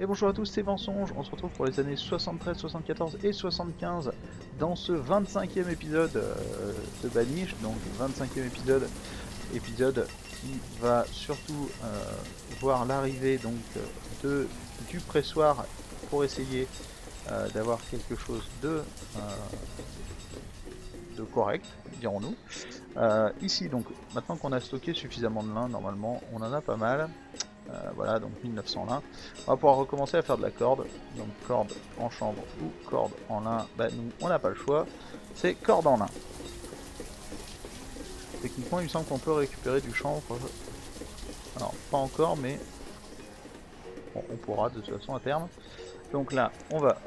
Et bonjour à tous, c'est Mensonge, on se retrouve pour les années 73, 74 et 75 dans ce 25e épisode de Banish, donc 25e épisode qui va surtout voir l'arrivée donc du pressoir pour essayer d'avoir quelque chose de correct, dirons-nous. Ici donc, maintenant qu'on a stocké suffisamment de lin, normalement on en a pas mal. Voilà, donc 1900 lin. On va pouvoir recommencer à faire de la corde. Donc corde en chanvre ou corde en lin, bah nous on n'a pas le choix, c'est corde en lin. Techniquement il me semble qu'on peut récupérer du chanvre. Alors pas encore mais bon, on pourra de toute façon à terme. Donc là on va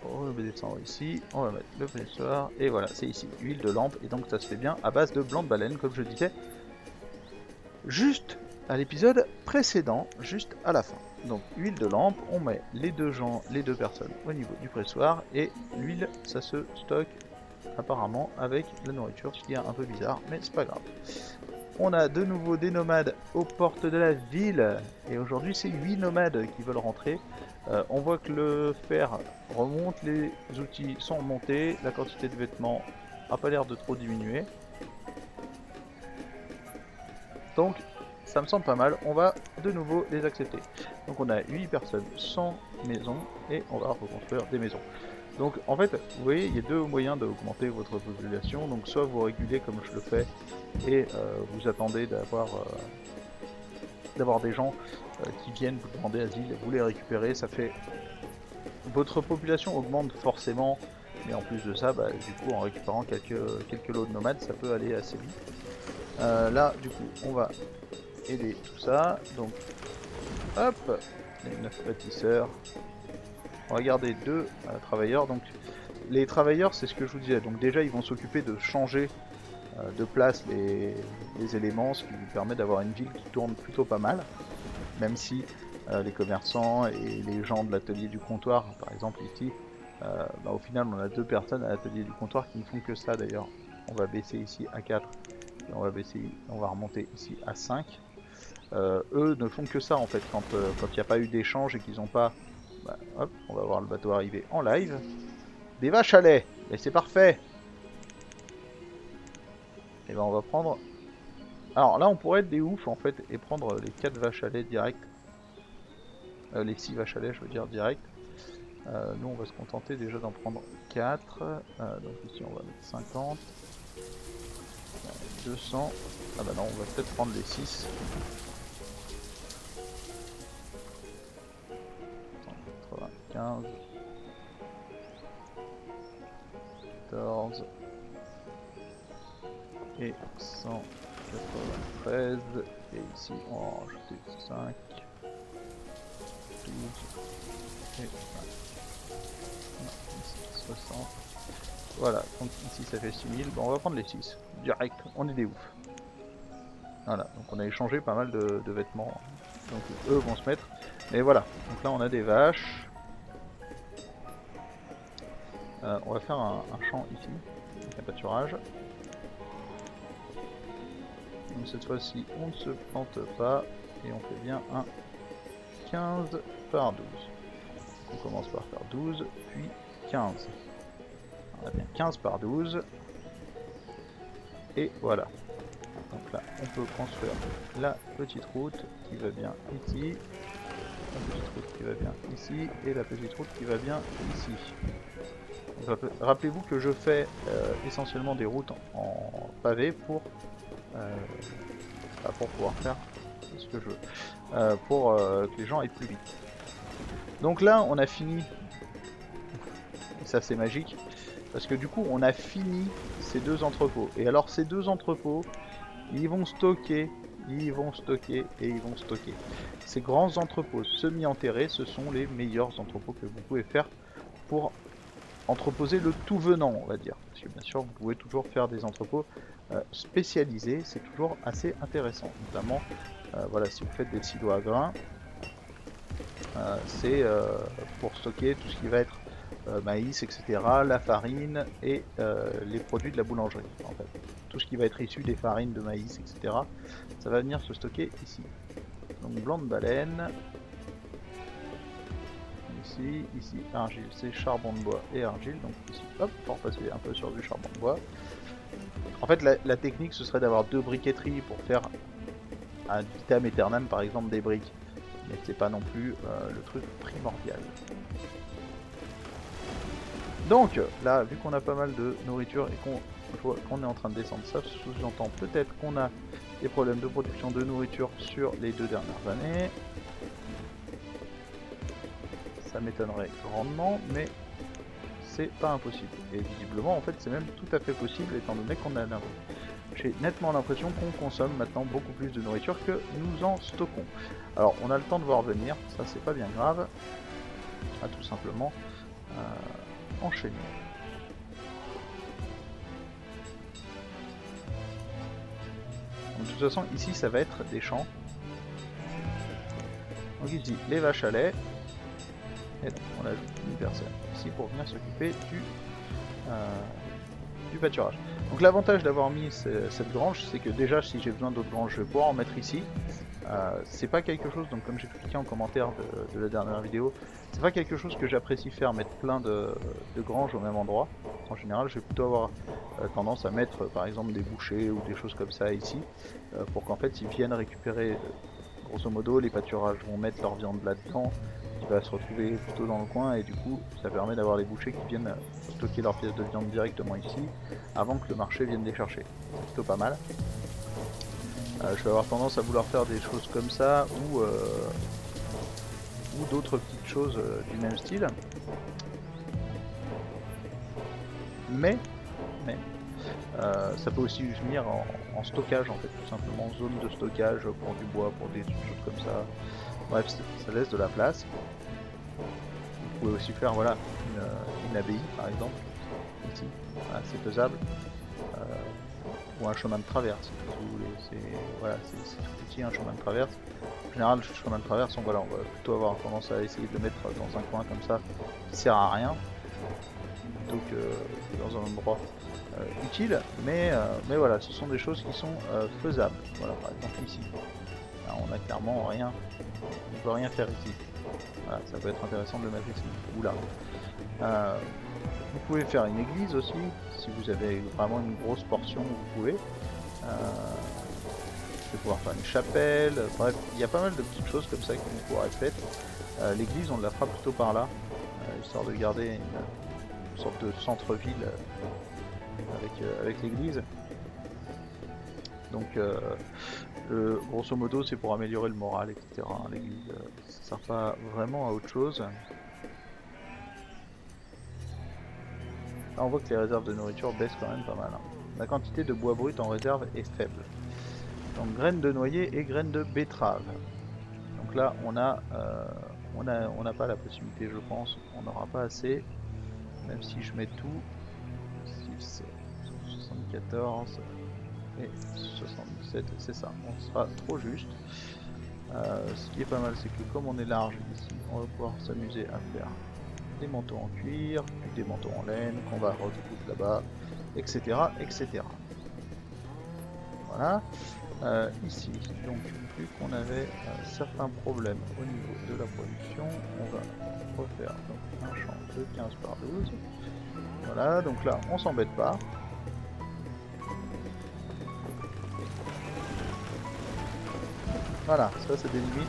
redescendre ici, on va mettre le pressoir et voilà c'est ici, huile de lampe et donc ça se fait bien à base de blanc de baleine comme je disais. Juste à l'épisode précédent, juste à la fin. Donc huile de lampe, on met les deux personnes au niveau du pressoir et l'huile ça se stocke apparemment avec la nourriture, ce qui est un peu bizarre, mais c'est pas grave. On a de nouveau des nomades aux portes de la ville et aujourd'hui c'est 8 nomades qui veulent rentrer. On voit que le fer remonte, les outils sont remontés, la quantité de vêtements n'a pas l'air de trop diminuer. Donc ça me semble pas mal, on va de nouveau les accepter. Donc on a 8 personnes sans maison et on va reconstruire des maisons. Donc en fait, vous voyez, il y a deux moyens d'augmenter votre population. Donc soit vous régulez comme je le fais et vous attendez d'avoir des gens qui viennent vous demander asile, vous les récupérez, ça fait... Votre population augmente forcément, mais en plus de ça, bah, du coup en récupérant quelques lots de nomades, ça peut aller assez vite. Là, du coup, on va aider tout ça. Donc, hop, les 9 bâtisseurs. On va garder 2 travailleurs. Donc, les travailleurs, c'est ce que je vous disais. Donc, déjà, ils vont s'occuper de changer de place les éléments, ce qui vous permet d'avoir une ville qui tourne plutôt pas mal. Même si les commerçants et les gens de l'atelier du comptoir, par exemple ici, bah, au final, on a 2 personnes à l'atelier du comptoir qui ne font que ça d'ailleurs. On va baisser ici à 4 et on va remonter ici à 5. Eux ne font que ça en fait quand il n'y a pas eu d'échange et qu'ils n'ont pas... Bah, hop, on va voir le bateau arriver en live. Des vaches à lait, mais c'est parfait. Et ben on va prendre... Alors là on pourrait être des oufs en fait et prendre les 4 vaches à lait direct. Les 6 vaches à lait je veux dire direct. Nous on va se contenter déjà d'en prendre 4. Donc ici on va mettre 50. 200. Ah bah non on va peut-être prendre les 6. 195. 14 et 193 et ici on va en rajouter 5, 12 et 60. Voilà, donc ici ça fait 6000, bon on va prendre les 6, direct, on est des oufs. Voilà, donc on a échangé pas mal de vêtements, donc eux vont se mettre, mais voilà, donc là on a des vaches. On va faire un champ ici, avec un pâturage. Donc cette fois-ci on ne se plante pas et on fait bien un 15 par 12. On commence par faire 12, puis 15. On a bien 15 par 12. Et voilà. Donc là, on peut construire la petite route qui va bien ici. La petite route qui va bien ici. Et la petite route qui va bien ici. Rappelez-vous que je fais essentiellement des routes en pavé pour pouvoir faire ce que je veux. Pour que les gens aillent plus vite. Donc là, on a fini. Et ça, c'est magique. Parce que du coup, on a fini ces 2 entrepôts. Et alors, ces 2 entrepôts, ils vont stocker, et ils vont stocker. Ces grands entrepôts semi-enterrés, ce sont les meilleurs entrepôts que vous pouvez faire pour entreposer le tout venant, on va dire. Parce que bien sûr, vous pouvez toujours faire des entrepôts spécialisés, c'est toujours assez intéressant. Notamment, voilà, si vous faites des silos à grains, c'est pour stocker tout ce qui va être maïs, etc., la farine et les produits de la boulangerie. En fait, tout ce qui va être issu des farines de maïs, etc., ça va venir se stocker ici. Donc blanc de baleine. ici, ici argile, c'est charbon de bois et argile, donc ici hop, pour passer un peu sur du charbon de bois. En fait la technique ce serait d'avoir 2 briqueteries pour faire un vitam aeternam par exemple des briques, mais c'est pas non plus le truc primordial. Donc là, vu qu'on a pas mal de nourriture et qu'on est en train de descendre, ça sous-entend peut-être qu'on a des problèmes de production de nourriture sur les 2 dernières années. Ça m'étonnerait grandement, mais c'est pas impossible. Et visiblement, en fait, c'est même tout à fait possible, étant donné qu'on a j'ai nettement l'impression qu'on consomme maintenant beaucoup plus de nourriture que nous en stockons. Alors, on a le temps de voir venir, ça c'est pas bien grave. On va tout simplement enchaîner. Donc, de toute façon, ici, ça va être des champs. Donc ici, les vaches à lait. Et donc, on ajoute une personne ici pour venir s'occuper du pâturage. Donc l'avantage d'avoir mis cette grange, c'est que déjà si j'ai besoin d'autres granges, je vais pouvoir en mettre ici. C'est pas quelque chose, donc comme j'expliquais en commentaire de la dernière vidéo, c'est pas quelque chose que j'apprécie faire, mettre plein de granges au même endroit. En général, je vais plutôt avoir tendance à mettre par exemple des bouchers ou des choses comme ça ici, pour qu'en fait ils viennent récupérer, grosso modo, les pâturages vont mettre leur viande là-dedans, qui va se retrouver plutôt dans le coin, et du coup ça permet d'avoir les bouchers qui viennent stocker leurs pièces de viande directement ici, avant que le marché vienne les chercher. C'est plutôt pas mal. Je vais avoir tendance à vouloir faire des choses comme ça, ou d'autres petites choses du même style. Mais ça peut aussi venir en stockage, en fait, tout simplement, zone de stockage pour du bois, pour des choses comme ça. Bref, ça laisse de la place. Vous pouvez aussi faire, voilà, une abbaye par exemple, ici, voilà, c'est faisable. Ou un chemin de traverse, si vous voulez, voilà, c'est tout petit, un chemin de traverse. En général, le chemin de traverse, on va plutôt avoir tendance à essayer de le mettre dans un coin comme ça, qui sert à rien, plutôt que dans un endroit utile, mais voilà, ce sont des choses qui sont faisables. Voilà, par exemple ici, là, on a clairement rien, on ne peut rien faire ici. Voilà, ça peut être intéressant de le mettre ici, ou là. Vous pouvez faire une église aussi, si vous avez vraiment une grosse portion, vous pouvez. Vous allez pouvoir faire une chapelle, bref, il y a pas mal de petites choses comme ça qui vont pouvoir être faites. L'église, on la fera plutôt par là, histoire de garder une sorte de centre-ville avec l'église. Donc, grosso modo, c'est pour améliorer le moral, etc. L'église, ça sert pas vraiment à autre chose. Là, on voit que les réserves de nourriture baissent quand même pas mal. Hein. La quantité de bois brut en réserve est faible. Donc graines de noyer et graines de betterave. Donc là, on n'a pas la possibilité, je pense. On n'aura pas assez. Même si je mets tout. 6, 74 et 77, c'est ça. On sera trop juste. Ce qui est pas mal, c'est que comme on est large ici, on va pouvoir s'amuser à faire des manteaux en cuir, puis des manteaux en laine qu'on va recoudre là-bas, etc., etc. Voilà. Ici, donc vu qu'on avait certains problèmes au niveau de la production, on va refaire donc, un champ de 15 par 12. Voilà, donc là on s'embête pas. Voilà, ça délimite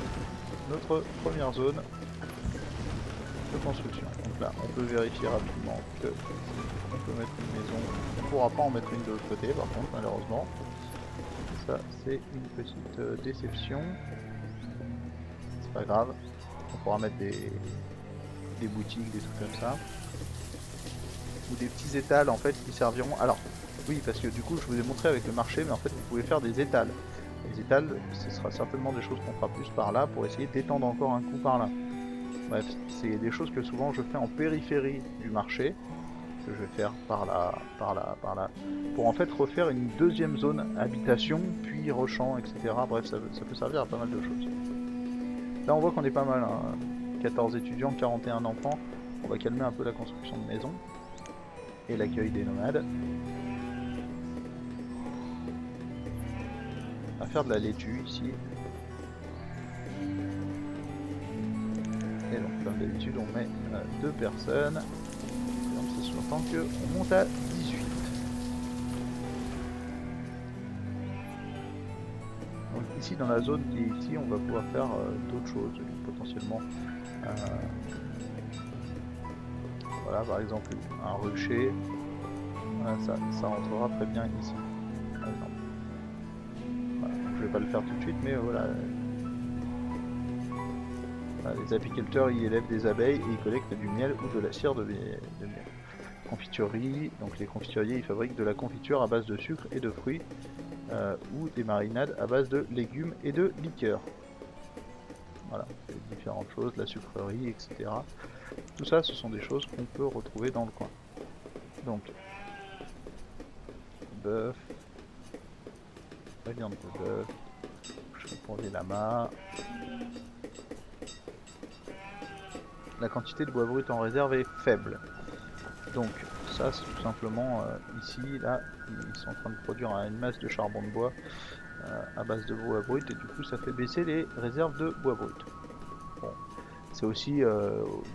notre première zone de construction. Donc là, on peut vérifier rapidement que on peut mettre une maison. On ne pourra pas en mettre une de l'autre côté, par contre, malheureusement. Ça, c'est une petite déception. C'est pas grave. On pourra mettre des boutiques, des trucs comme ça. Ou des petits étals, en fait, qui serviront... Alors, oui, parce que du coup, je vous ai montré avec le marché, mais en fait, vous pouvez faire des étals. Les étals, ce sera certainement des choses qu'on fera plus par là, pour essayer d'étendre encore un coup par là. Bref, c'est des choses que souvent je fais en périphérie du marché, que je vais faire par là, par là, par là, pour en fait refaire une deuxième zone habitation, puis rechamp, etc. Bref, ça peut servir à pas mal de choses. Là on voit qu'on est pas mal, hein. 14 étudiants, 41 enfants, on va calmer un peu la construction de maisons, et l'accueil des nomades. On va faire de la laitue ici. Et donc comme d'habitude on met 2 personnes. Donc ça sous-entend qu'on monte à 18. Donc ici dans la zone qui est ici on va pouvoir faire d'autres choses, potentiellement voilà par exemple un rucher, voilà, ça rentrera très bien ici par exemple. Voilà, donc je vais pas le faire tout de suite mais voilà. Les apiculteurs y élèvent des abeilles et y collectent du miel ou de la cire de miel. Confiturerie, donc les confituriers ils fabriquent de la confiture à base de sucre et de fruits ou des marinades à base de légumes et de liqueurs. Voilà, différentes choses, la sucrerie, etc. Tout ça, ce sont des choses qu'on peut retrouver dans le coin. Donc, bœuf, la viande de bœuf, pour les lamas. La quantité de bois brut en réserve est faible. Donc, ça, c'est tout simplement ici, là, ils sont en train de produire une masse de charbon de bois à base de bois brut et du coup, ça fait baisser les réserves de bois brut. Bon, c'est aussi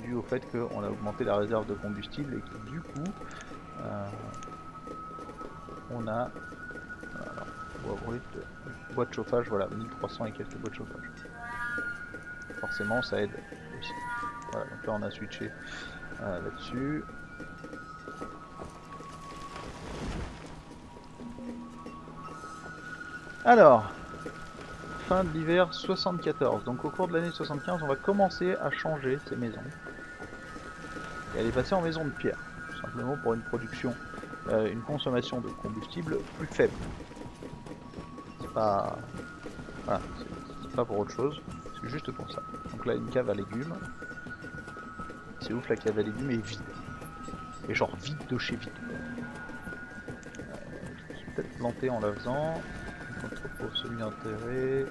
dû au fait qu'on a augmenté la réserve de combustible et que du coup, on a bois brut, bois de chauffage, voilà, 1300 et quelques bois de chauffage. Forcément, ça aide aussi. Voilà, donc là, on a switché là-dessus. Alors, fin de l'hiver 74. Donc au cours de l'année 75, on va commencer à changer ces maisons. Et à les passer en maison de pierre. Tout simplement pour une production, une consommation de combustible plus faible. C'est pas... Voilà, c'est pas pour autre chose. C'est juste pour ça. Donc là, une cave à légumes. C'est ouf, la cave à légumes est vide. Et genre vide de chez vide. Je vais peut-être planter en la faisant. Entrepôt semi-enterré.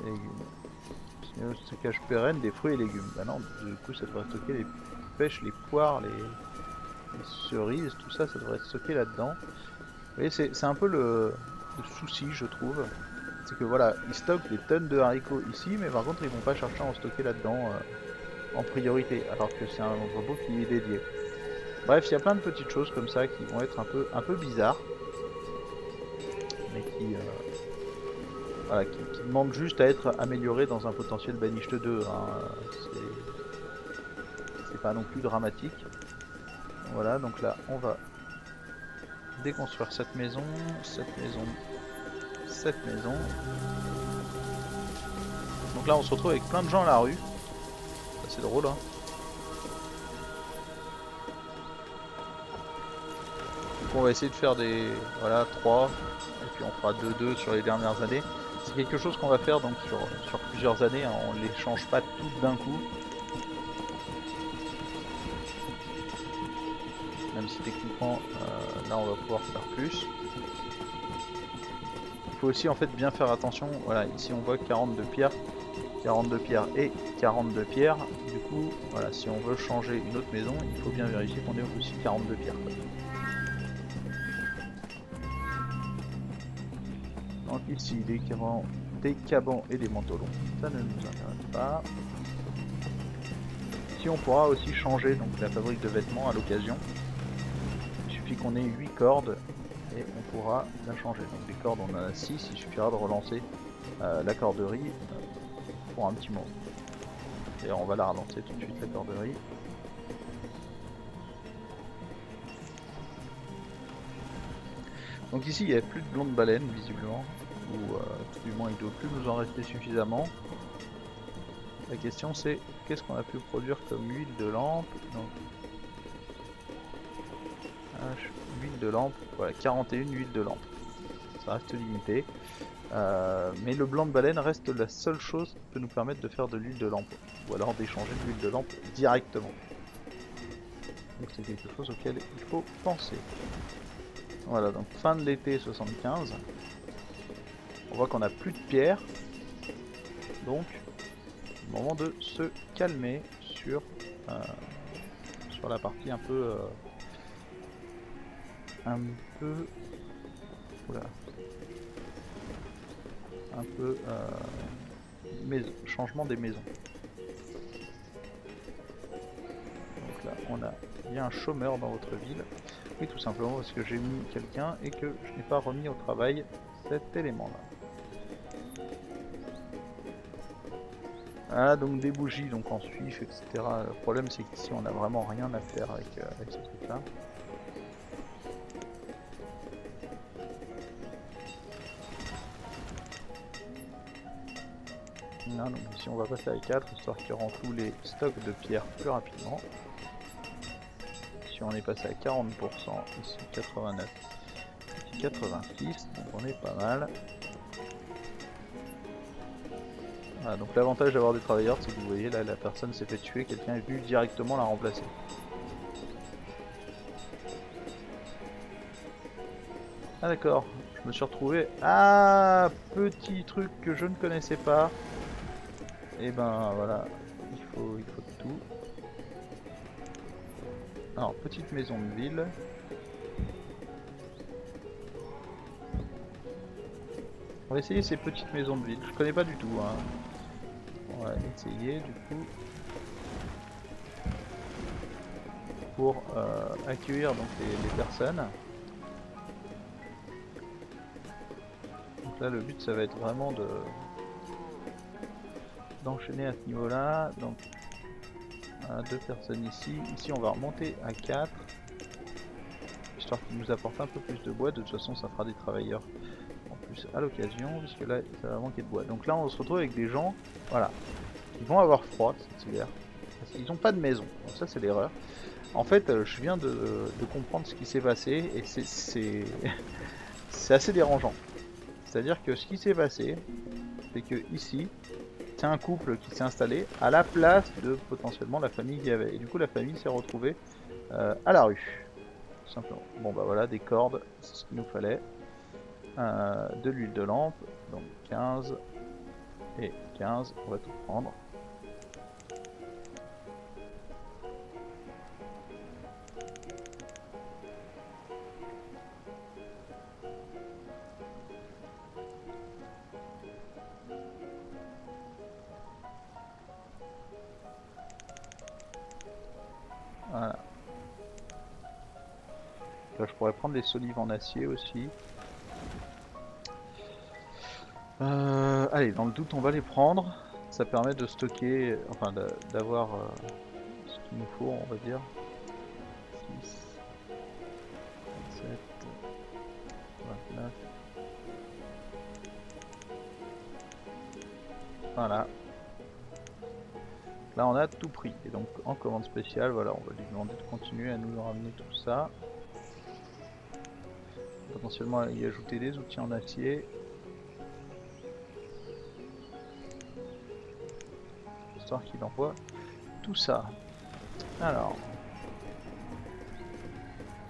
Légumes. Stockage pérenne des fruits et légumes. Bah non, du coup ça devrait stocker les pêches, les poires, les cerises, tout ça, ça devrait être stocké là-dedans. Vous voyez, c'est un peu le souci, je trouve. C'est que voilà, ils stockent des tonnes de haricots ici, mais par contre ils vont pas chercher à en stocker là-dedans en priorité, alors que c'est un entrepôt qui est dédié. Bref, il y a plein de petites choses comme ça qui vont être un peu bizarres, mais voilà, qui demandent juste à être améliorées dans un potentiel Banished 2. Hein. C'est pas non plus dramatique. Voilà, donc là on va déconstruire cette maison, cette maison, cette maison. Donc là on se retrouve avec plein de gens à la rue. C'est drôle hein. Donc on va essayer de faire des... Voilà, 3. Et puis on fera 2-2 sur les dernières années. C'est quelque chose qu'on va faire donc sur plusieurs années. Hein. On ne les change pas toutes d'un coup. Même si techniquement là on va pouvoir faire plus. Il faut aussi en fait bien faire attention. Voilà, ici on voit 42 pierres. 42 pierres et 42 pierres. Du coup, voilà, si on veut changer une autre maison, il faut bien vérifier qu'on ait aussi 42 pierres. Donc ici, des cabans et des manteaux longs, ça ne nous intéresse pas. Ici, on pourra aussi changer donc la fabrique de vêtements à l'occasion. Il suffit qu'on ait 8 cordes et on pourra la changer. Donc des cordes, on en a 6, il suffira de relancer la corderie pour un petit moment. D'ailleurs on va la relancer tout de suite la corderie. Donc ici il n'y a plus de blonde baleine visiblement, ou tout du moins il ne doit plus nous en rester suffisamment. La question c'est qu'est-ce qu'on a pu produire comme huile de lampe. Donc, huile de lampe, voilà 41 huiles de lampe. Ça reste limité. Mais le blanc de baleine reste la seule chose qui peut nous permettre de faire de l'huile de lampe, ou alors d'échanger de l'huile de lampe directement. Donc c'est quelque chose auquel il faut penser. Voilà, donc fin de l'été 75. On voit qu'on n'a plus de pierre. Donc, moment de se calmer sur la partie un peu... Oula. Un peu changement des maisons. on a bien un chômeur dans votre ville? Oui, tout simplement parce que j'ai mis quelqu'un et que je n'ai pas remis au travail cet élément-là. Ah, donc des bougies, donc en suif, etc. Le problème c'est qu'ici on n'a vraiment rien à faire avec ce truc-là. Non, donc ici on va passer à 4, histoire qu'il remplit les stocks de pierres plus rapidement. Ici on est passé à 40%, ici 89, ici 86, donc on est pas mal. Voilà, donc l'avantage d'avoir des travailleurs, c'est que vous voyez là, la personne s'est fait tuer, quelqu'un est venu directement la remplacer. Ah d'accord, je me suis retrouvé... Ah, petit truc que je ne connaissais pas. Et ben voilà, il faut tout. Alors, petite maison de ville. On va essayer ces petites maisons de ville. Je connais pas du tout, hein. On va essayer du coup. Pour accueillir donc les personnes. Donc là, le but, ça va être vraiment d'enchaîner à ce niveau-là. Donc, 2 personnes ici. Ici, on va remonter à 4. Histoire qu'ils nous apportent un peu plus de bois. De toute façon, ça fera des travailleurs en plus à l'occasion, puisque là, ça va manquer de bois. Donc là, on se retrouve avec des gens, voilà, qui vont avoir froid cet hiver. Parce qu'ils n'ont pas de maison. Donc ça, c'est l'erreur. En fait, je viens de comprendre ce qui s'est passé, et c'est assez dérangeant. C'est-à-dire que ce qui s'est passé, c'est que ici, c'est un couple qui s'est installé à la place de potentiellement la famille qu'il y avait. Et du coup, la famille s'est retrouvée à la rue, tout simplement. Bon bah voilà, des cordes, c'est ce qu'il nous fallait. De l'huile de lampe, donc 15 et 15, on va tout prendre. Voilà. Là, je pourrais prendre des solives en acier aussi. Allez, dans le doute, on va les prendre. Ça permet de stocker, enfin d'avoir ce qu'il nous faut, on va dire. 6, 27, 29. Voilà. Là, on a tout pris. Et donc, en commande spéciale, voilà, on va lui demander de continuer à nous ramener tout ça. Potentiellement y ajouter des outils en acier. Histoire qu'il envoie tout ça. Alors.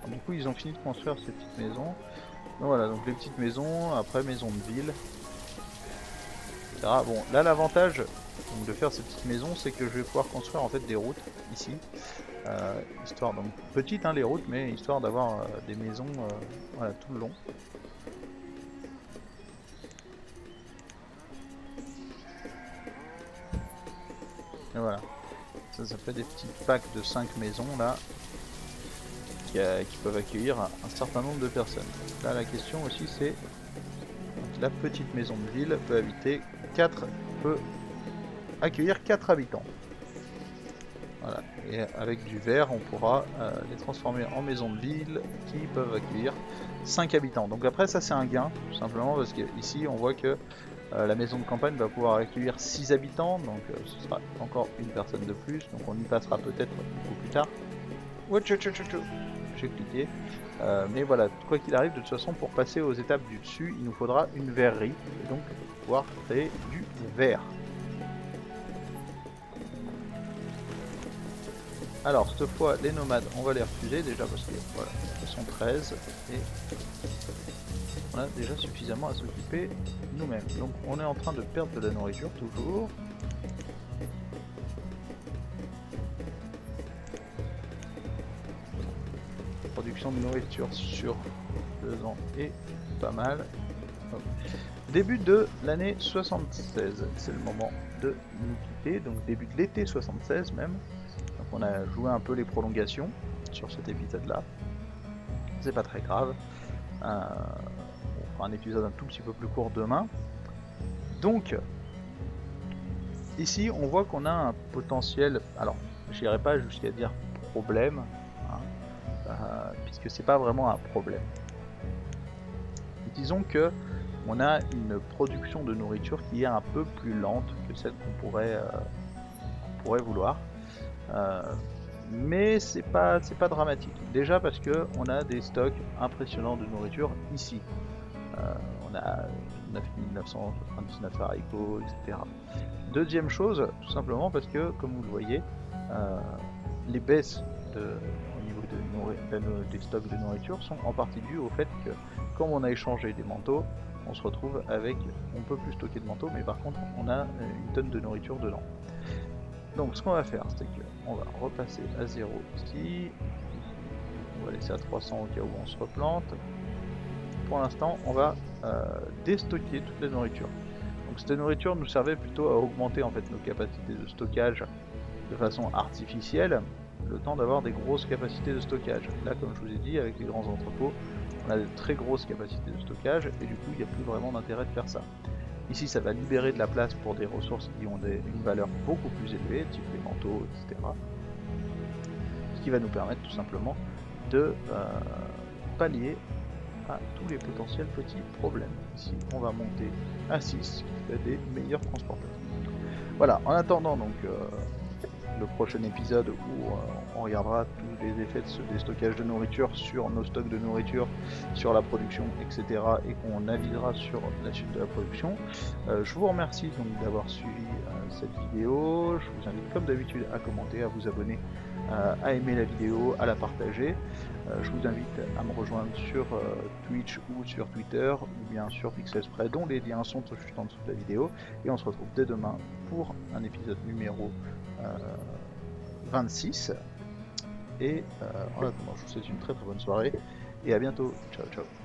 Du coup, ils ont fini de construire ces petites maisons. Donc voilà, donc les petites maisons, après maison de ville. Etc. Bon, là, l'avantage de faire ces petites maisons, c'est que je vais pouvoir construire en fait des routes ici. Histoire, donc petites hein, les routes, mais histoire d'avoir des maisons voilà, tout le long. Et voilà, ça fait des petits packs de 5 maisons là qui peuvent accueillir un certain nombre de personnes. Là la question aussi c'est la petite maison de ville peut accueillir 4 habitants. Voilà, et avec du verre on pourra les transformer en maison de ville qui peuvent accueillir 5 habitants. Donc après ça c'est un gain tout simplement parce que ici on voit que la maison de campagne va pouvoir accueillir 6 habitants, donc ce sera encore une personne de plus, donc on y passera peut-être beaucoup plus tard. J'ai cliqué. Mais voilà, quoi qu'il arrive, de toute façon, pour passer aux étapes du dessus, il nous faudra une verrerie, et donc pouvoir créer du verre. Alors, cette fois, les nomades, on va les refuser déjà parce que voilà, ils sont 13 et on a déjà suffisamment à s'occuper nous-mêmes. Donc, on est en train de perdre de la nourriture toujours. Production de nourriture sur 2 ans est pas mal. Hop. Début de l'année 76, c'est le moment de nous quitter, donc début de l'été 76 même. Donc on a joué un peu les prolongations sur cet épisode là. C'est pas très grave. On fera un épisode un tout petit peu plus court demain. Donc ici on voit qu'on a un potentiel, alors je n'irai pas jusqu'à dire problème, hein, puisque c'est pas vraiment un problème. Disons que on a une production de nourriture qui est un peu plus lente que celle qu'on pourrait vouloir. Mais c'est pas dramatique. Déjà parce que on a des stocks impressionnants de nourriture ici. On a 9979 haricots, etc. Deuxième chose, tout simplement parce que, comme vous le voyez, les baisses au niveau des stocks de nourriture sont en partie dues au fait que, comme on a échangé des manteaux, on se retrouve avec, on peut plus stocker de manteaux, mais par contre on a une tonne de nourriture dedans. Donc ce qu'on va faire, c'est qu'on va repasser à 0 ici, on va laisser à 300 au cas où on se replante. Pour l'instant, on va déstocker toute la nourriture. Donc cette nourriture nous servait plutôt à augmenter en fait nos capacités de stockage de façon artificielle, le temps d'avoir des grosses capacités de stockage. Là, comme je vous ai dit, avec les grands entrepôts, on a de très grosses capacités de stockage et du coup, il n'y a plus vraiment d'intérêt de faire ça. Ici, ça va libérer de la place pour des ressources qui ont une valeur beaucoup plus élevée, type les manteaux, etc. Ce qui va nous permettre tout simplement de pallier à tous les potentiels petits problèmes. Ici, on va monter à 6, ce qui fait des meilleurs transporteurs. Voilà, en attendant donc le prochain épisode où on regardera tous les effets de ce déstockage de nourriture sur nos stocks de nourriture, sur la production, etc. et qu'on naviguera sur la suite de la production. Je vous remercie donc d'avoir suivi cette vidéo. Je vous invite comme d'habitude à commenter, à vous abonner, à aimer la vidéo, à la partager. Je vous invite à me rejoindre sur Twitch ou sur Twitter ou bien sur Pixelspray, dont les liens sont juste en dessous de la vidéo. Et on se retrouve dès demain pour un épisode numéro 26. Et en attendant, je vous souhaite une très très bonne soirée et à bientôt. Ciao ciao.